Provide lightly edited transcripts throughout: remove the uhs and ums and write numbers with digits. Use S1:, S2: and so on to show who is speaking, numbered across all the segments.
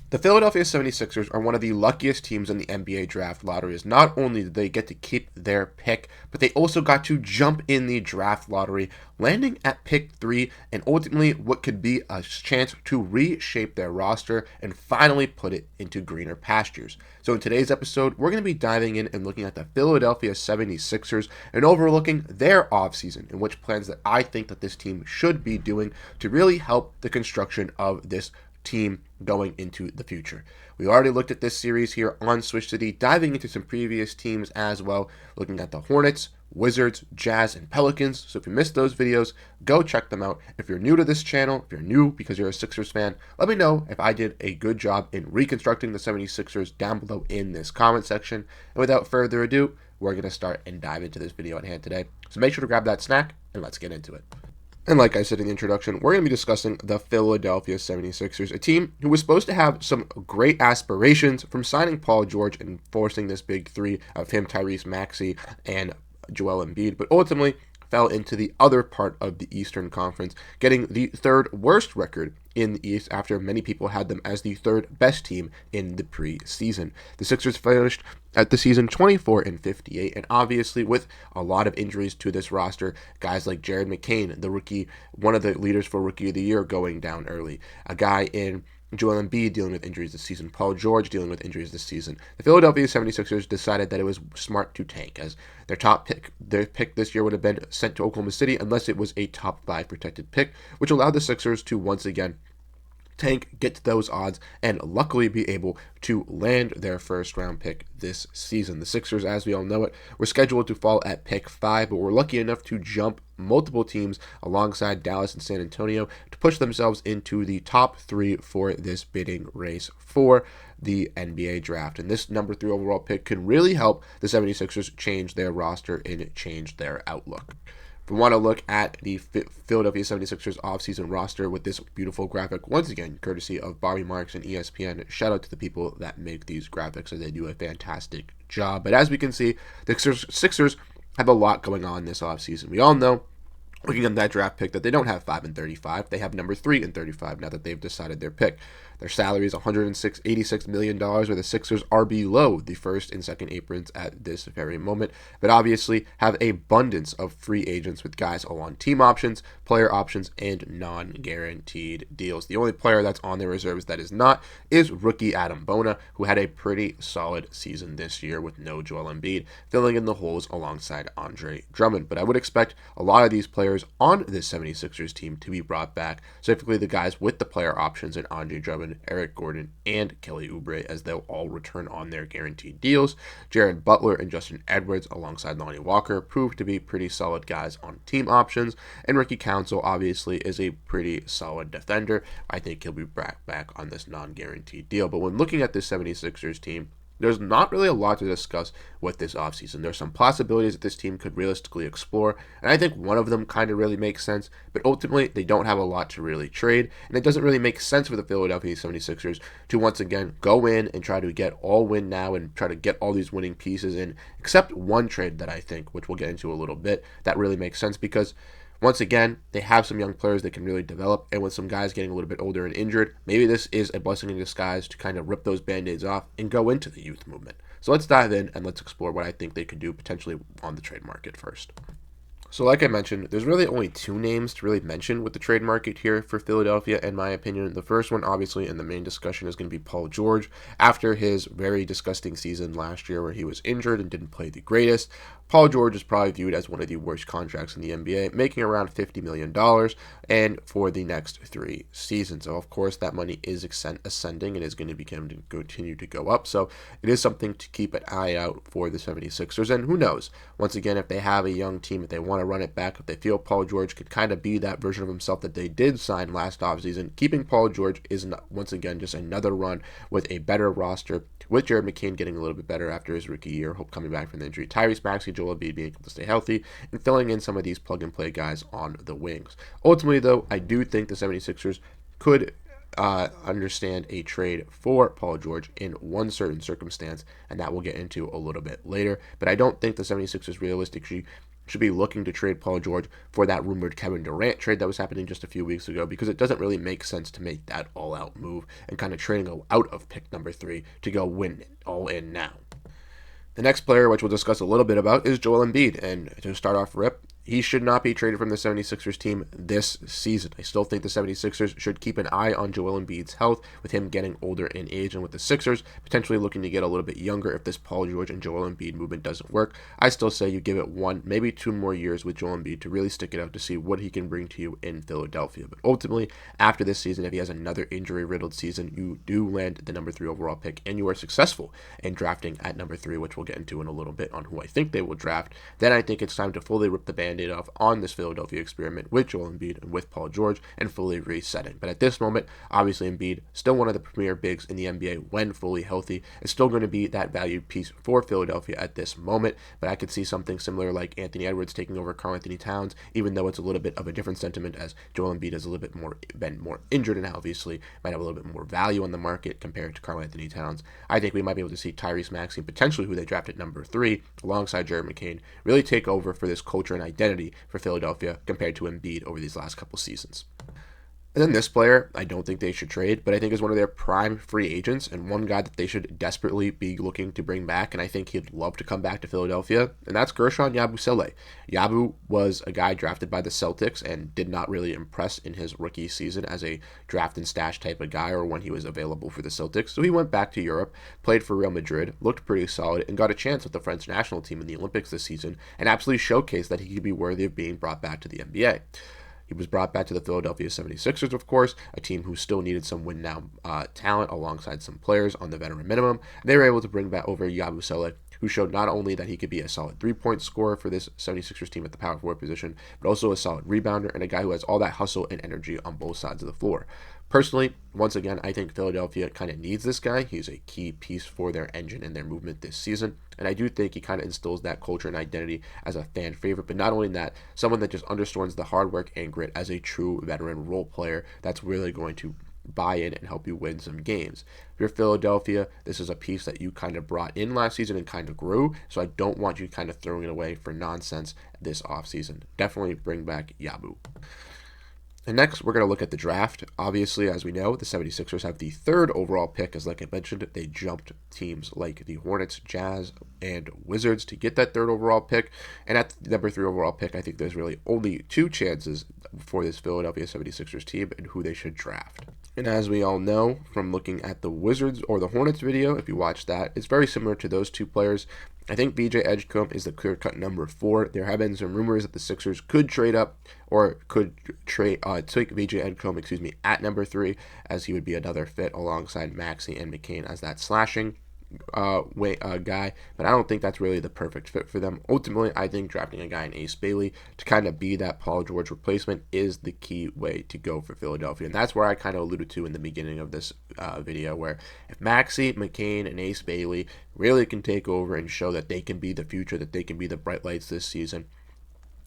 S1: The Philadelphia 76ers are one of the luckiest teams in the NBA draft lottery. As not only did they get to keep their pick, but they also got to jump in the draft lottery, landing at pick 3, and ultimately what could be a chance to reshape their roster and finally put it into greener pastures. So in today's episode, we're going to be diving in and looking at the Philadelphia 76ers and overlooking their offseason and which plans that I think that this team should be doing to really help the construction of this team going into the future. We already looked at this series here on Switch City, diving into some previous teams as well, looking at the Hornets, Wizards, Jazz, and Pelicans. So if you missed those videos, go check them out. If you're new to this channel, if you're new because you're a Sixers fan, let me know if I did a good job in reconstructing the 76ers down below in this comment section. And without further ado, we're going to start and dive into this video at hand today. So make sure to grab that snack and let's get into it. And like I said in the introduction, we're going to be discussing the Philadelphia 76ers, a team who was supposed to have some great aspirations from signing Paul George and forcing this big three of him, Tyrese Maxey, and Joel Embiid, but ultimately fell into the other part of the Eastern Conference, getting the third worst record in the East after many people had them as the third best team in the preseason. The Sixers finished at the season 24-58, and obviously with a lot of injuries to this roster, guys like Jared McCain, the rookie, one of the leaders for Rookie of the Year, going down early, a guy in Joel Embiid dealing with injuries this season, Paul George dealing with injuries this season. The Philadelphia 76ers decided that it was smart to tank, as their pick this year would have been sent to Oklahoma City unless it was a top 5 protected pick, which allowed the Sixers to once again tank, get to those odds, and luckily be able to land their first round pick this season. The Sixers, as we all know it, were scheduled to fall at pick 5, but were lucky enough to jump multiple teams alongside Dallas and San Antonio to push themselves into the top 3 for this bidding race for the NBA draft. And this number 3 overall pick can really help the 76ers change their roster and change their outlook. If we want to look at the Philadelphia 76ers offseason roster with this beautiful graphic, once again, courtesy of Bobby Marks and ESPN, shout out to the people that make these graphics, as they do a fantastic job. But as we can see, the Sixers have a lot going on this offseason. We all know, looking at that draft pick, that they don't have 5 and 35. They have number 3 and 35 now that they've decided their pick. Their salary is $186 million, where the Sixers are below the first and second aprons at this very moment, but obviously have an abundance of free agents with guys all on team options, player options, and non-guaranteed deals. The only player that's on their reserves that is not is rookie Adam Bona, who had a pretty solid season this year with no Joel Embiid, filling in the holes alongside Andre Drummond. But I would expect a lot of these players on this 76ers team to be brought back, specifically the guys with the player options and Andre Drummond, Eric Gordon, and Kelly Oubre, as they'll all return on their guaranteed deals. Jared Butler and Justin Edwards alongside Lonnie Walker proved to be pretty solid guys on team options, and Ricky Council obviously is a pretty solid defender. I think he'll be back on this non-guaranteed deal. But when looking at this 76ers team, there's not really a lot to discuss with this offseason. There's some possibilities that this team could realistically explore, and I think one of them kind of really makes sense, but ultimately they don't have a lot to really trade, and it doesn't really make sense for the Philadelphia 76ers to once again go in and try to get all win now and try to get all these winning pieces in, except one trade that I think, which we'll get into a little bit, that really makes sense because once again, they have some young players that can really develop, and with some guys getting a little bit older and injured, maybe this is a blessing in disguise to kind of rip those band-aids off and go into the youth movement. So let's dive in and let's explore what I think they could do potentially on the trade market first. So like I mentioned, there's really only 2 names to really mention with the trade market here for Philadelphia, in my opinion. The first one, obviously, in the main discussion is going to be Paul George. After his very disgusting season last year where he was injured and didn't play the greatest, Paul George is probably viewed as one of the worst contracts in the NBA, making around $50 million and for the next 3 seasons. So, of course, that money is ascending and is going to continue to go up. So it is something to keep an eye out for the 76ers. And who knows, once again, if they have a young team, if they want to run it back, if they feel Paul George could kind of be that version of himself that they did sign last offseason, keeping Paul George is, once again, just another run with a better roster, with Jared McCain getting a little bit better after his rookie year, hope coming back from the injury, Tyrese Maxey, Joel Embiid being able to stay healthy, and filling in some of these plug-and-play guys on the wings. Ultimately, though, I do think the 76ers could understand a trade for Paul George in one certain circumstance, and that we'll get into a little bit later. But I don't think the 76ers realistically should be looking to trade Paul George for that rumored Kevin Durant trade that was happening just a few weeks ago, because it doesn't really make sense to make that all-out move and kind of trading out of pick number 3 to go win it all in now. The next player, which we'll discuss a little bit about, is Joel Embiid. And to start off rip, he should not be traded from the 76ers team this season. I still think the 76ers should keep an eye on Joel Embiid's health, with him getting older in age, and with the Sixers potentially looking to get a little bit younger if this Paul George and Joel Embiid movement doesn't work. I still say you give it 1, maybe 2 more years with Joel Embiid to really stick it out to see what he can bring to you in Philadelphia. But ultimately, after this season, if he has another injury-riddled season, you do land the number 3 overall pick, and you are successful in drafting at number 3, which we'll get into in a little bit on who I think they will draft. Then I think it's time to fully rip the Band-Aid off on this Philadelphia experiment with Joel Embiid and with Paul George and fully reset it. But at this moment, obviously Embiid, still one of the premier bigs in the NBA when fully healthy, is still going to be that valued piece for Philadelphia at this moment. But I could see something similar like Anthony Edwards taking over Karl Anthony Towns, even though it's a little bit of a different sentiment, as Joel Embiid is a little bit been more injured and obviously might have a little bit more value on the market compared to Karl Anthony Towns. I think we might be able to see Tyrese Maxey, potentially who they drafted number 3, alongside Jared McCain, really take over for this culture and identity for Philadelphia compared to Embiid over these last couple seasons. And then this player, I don't think they should trade, but I think is one of their prime free agents and one guy that they should desperately be looking to bring back, and I think he'd love to come back to Philadelphia, and that's Guerschon Yabusele. Yabu was a guy drafted by the Celtics and did not really impress in his rookie season as a draft and stash type of guy or when he was available for the Celtics, so he went back to Europe, played for Real Madrid, looked pretty solid, and got a chance with the French national team in the Olympics this season, and absolutely showcased that he could be worthy of being brought back to the NBA. He was brought back to the Philadelphia 76ers, of course, a team who still needed some win-now talent alongside some players on the veteran minimum. They were able to bring back over Yabusele, who showed not only that he could be a solid three-point scorer for this 76ers team at the power forward position, but also a solid rebounder and a guy who has all that hustle and energy on both sides of the floor. Personally, once again, I think Philadelphia kind of needs this guy. He's a key piece for their engine and their movement this season. And I do think he kind of instills that culture and identity as a fan favorite. But not only that, someone that just understands the hard work and grit as a true veteran role player that's really going to buy in and help you win some games. If you're Philadelphia, this is a piece that you kind of brought in last season and kind of grew. So I don't want you kind of throwing it away for nonsense this offseason. Definitely bring back Yabu. And next, we're going to look at the draft. Obviously, as we know, the 76ers have the 3rd overall pick, as like I mentioned, they jumped teams like the Hornets, Jazz, and Wizards to get that 3rd overall pick. And at the number 3 overall pick, I think there's really only 2 chances for this Philadelphia 76ers team and who they should draft. And as we all know from looking at the Wizards or the Hornets video, if you watch that, it's very similar to those 2 players. I think BJ Edgecombe is the clear-cut number 4. There have been some rumors that the Sixers could trade up or could take BJ Edgecombe, at number 3, as he would be another fit alongside Maxey and McCain as that slashing guy, but I don't think that's really the perfect fit for them. Ultimately, I think drafting a guy in Ace Bailey to kind of be that Paul George replacement is the key way to go for Philadelphia, and that's where I kind of alluded to in the beginning of this video, where if Maxey, McCain, and Ace Bailey really can take over and show that they can be the future, that they can be the bright lights this season,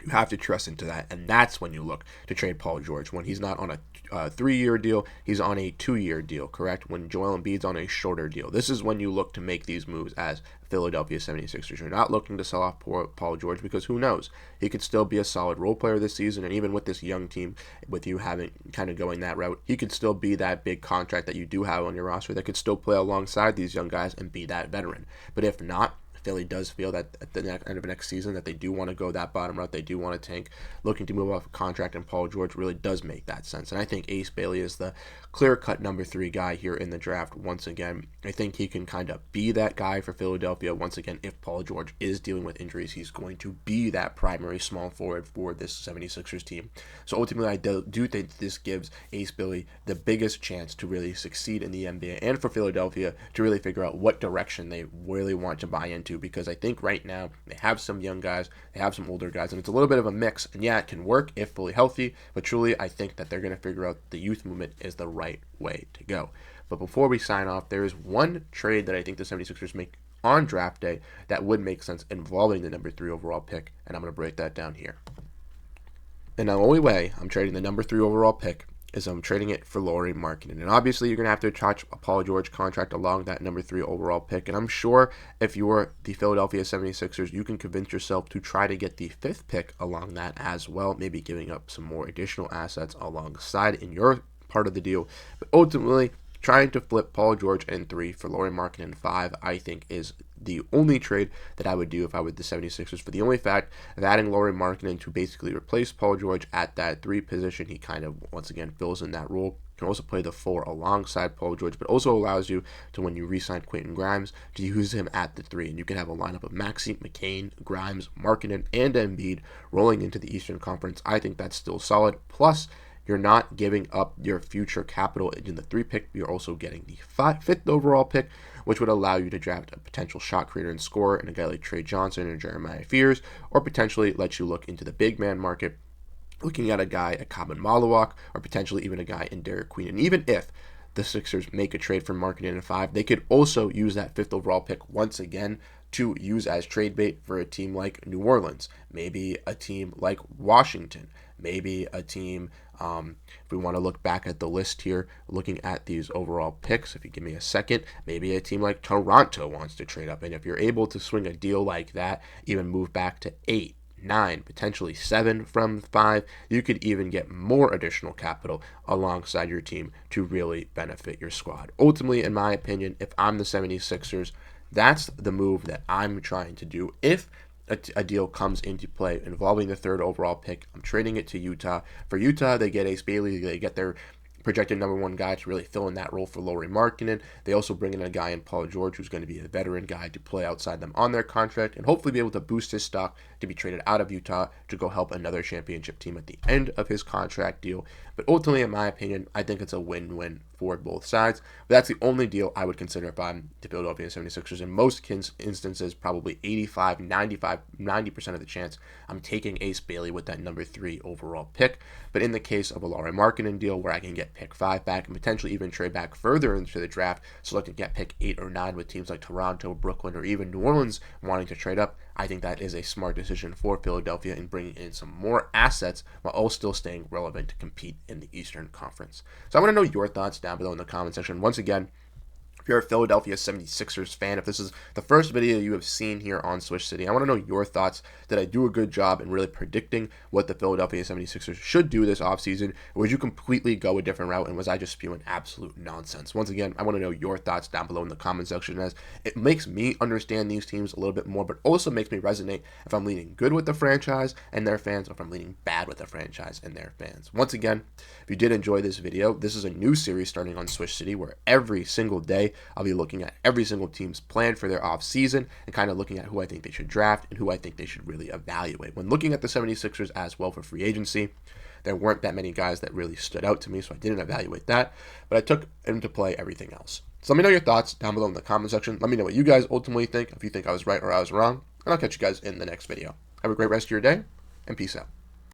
S1: you have to trust into that, and that's when you look to trade Paul George. When he's not on a 3-year deal, he's on a 2-year deal, correct? When Joel Embiid's on a shorter deal. This is when you look to make these moves as Philadelphia 76ers. You're not looking to sell off Paul George because who knows? He could still be a solid role player this season, and even with this young team, with you having kind of going that route, he could still be that big contract that you do have on your roster that could still play alongside these young guys and be that veteran. But if not, Philly does feel that at the end of next season that they do want to go that bottom route, they do want to tank, looking to move off a contract, and Paul George really does make that sense. And I think Ace Bailey is the clear-cut number 3 guy here in the draft once again. I think he can kind of be that guy for Philadelphia once again. If Paul George is dealing with injuries, he's going to be that primary small forward for this 76ers team. So ultimately, I do think this gives Ace Bailey the biggest chance to really succeed in the NBA and for Philadelphia to really figure out what direction they really want to buy into, because I think right now they have some young guys, they have some older guys, and it's a little bit of a mix. And yeah, it can work if fully healthy, but truly I think that they're going to figure out the youth movement is the right way to go. But before we sign off, there is one trade that I think the 76ers make on draft day that would make sense involving the number 3 overall pick, and I'm going to break that down here. And the only way I'm trading the number 3 overall pick is I'm trading it for Lauri Markkanen. And obviously, you're going to have to attach a Paul George contract along that number 3 overall pick. And I'm sure if you're the Philadelphia 76ers, you can convince yourself to try to get the 5th pick along that as well, maybe giving up some more additional assets alongside in your part of the deal. But ultimately, trying to flip Paul George in 3 for Lauri Markkanen in 5, I think is the only trade that I would do if I were the 76ers, for the only fact of adding Lauri Markkanen to basically replace Paul George at that 3 position. He kind of, once again, fills in that role. Can also play the 4 alongside Paul George, but also allows you to, when you re-sign Quentin Grimes, to use him at the 3. And you can have a lineup of Maxey, McCain, Grimes, Markkanen, and Embiid rolling into the Eastern Conference. I think that's still solid. Plus, you're not giving up your future capital in the 3 pick. You're also getting the 5th overall pick, which would allow you to draft a potential shot creator and scorer in a guy like Trey Johnson or Jeremiah Fears, or potentially let you look into the big man market, looking at a guy at Kevin Malawak, or potentially even a guy in Derek Queen. And even if the Sixers make a trade for Markkanen in 5, they could also use that 5th overall pick once again to use as trade bait for a team like New Orleans, maybe a team like Washington, maybe a team, if we want to look back at the list here, looking at these overall picks, if you give me a second, maybe a team like Toronto wants to trade up. And if you're able to swing a deal like that, even move back to 8, 9, potentially 7 from 5, you could even get more additional capital alongside your team to really benefit your squad. Ultimately, in my opinion, if I'm the 76ers, that's the move that I'm trying to do. If a deal comes into play involving the 3rd overall pick, I'm trading it to Utah. For Utah, they get Ace Bailey. They get their projected number 1 guy to really fill in that role for Lauri Markkanen. They also bring in a guy in Paul George, who's going to be a veteran guy to play outside them on their contract and hopefully be able to boost his stock to be traded out of Utah to go help another championship team at the end of his contract deal. But ultimately, in my opinion, I think it's a win-win for both sides. But that's the only deal I would consider if I'm the Philadelphia 76ers. In most instances, probably 85, 95, 90% of the chance I'm taking Ace Bailey with that number 3 overall pick. But in the case of a Lauri Markkanen deal where I can get pick 5 back and potentially even trade back further into the draft so I can get pick 8 or 9 with teams like Toronto, Brooklyn, or even New Orleans wanting to trade up, I think that is a smart decision for Philadelphia in bringing in some more assets while also still staying relevant to compete in the Eastern Conference. So I want to know your thoughts down below in the comment section. Once again, if you're a Philadelphia 76ers fan, if this is the first video you have seen here on Swish City, I want to know your thoughts. Did I do a good job in really predicting what the Philadelphia 76ers should do this offseason? Or would you completely go a different route, and was I just spewing absolute nonsense? Once again, I want to know your thoughts down below in the comment section, as it makes me understand these teams a little bit more, but also makes me resonate if I'm leaning good with the franchise and their fans, or if I'm leaning bad with the franchise and their fans. Once again, if you did enjoy this video, this is a new series starting on Swish City where every single day I'll be looking at every single team's plan for their offseason and kind of looking at who I think they should draft and who I think they should really evaluate. When looking at the 76ers as well for free agency, there weren't that many guys that really stood out to me, so I didn't evaluate that, but I took into play everything else. So let me know your thoughts down below in the comment section. Let me know what you guys ultimately think, if you think I was right or I was wrong, and I'll catch you guys in the next video. Have a great rest of your day, and peace out.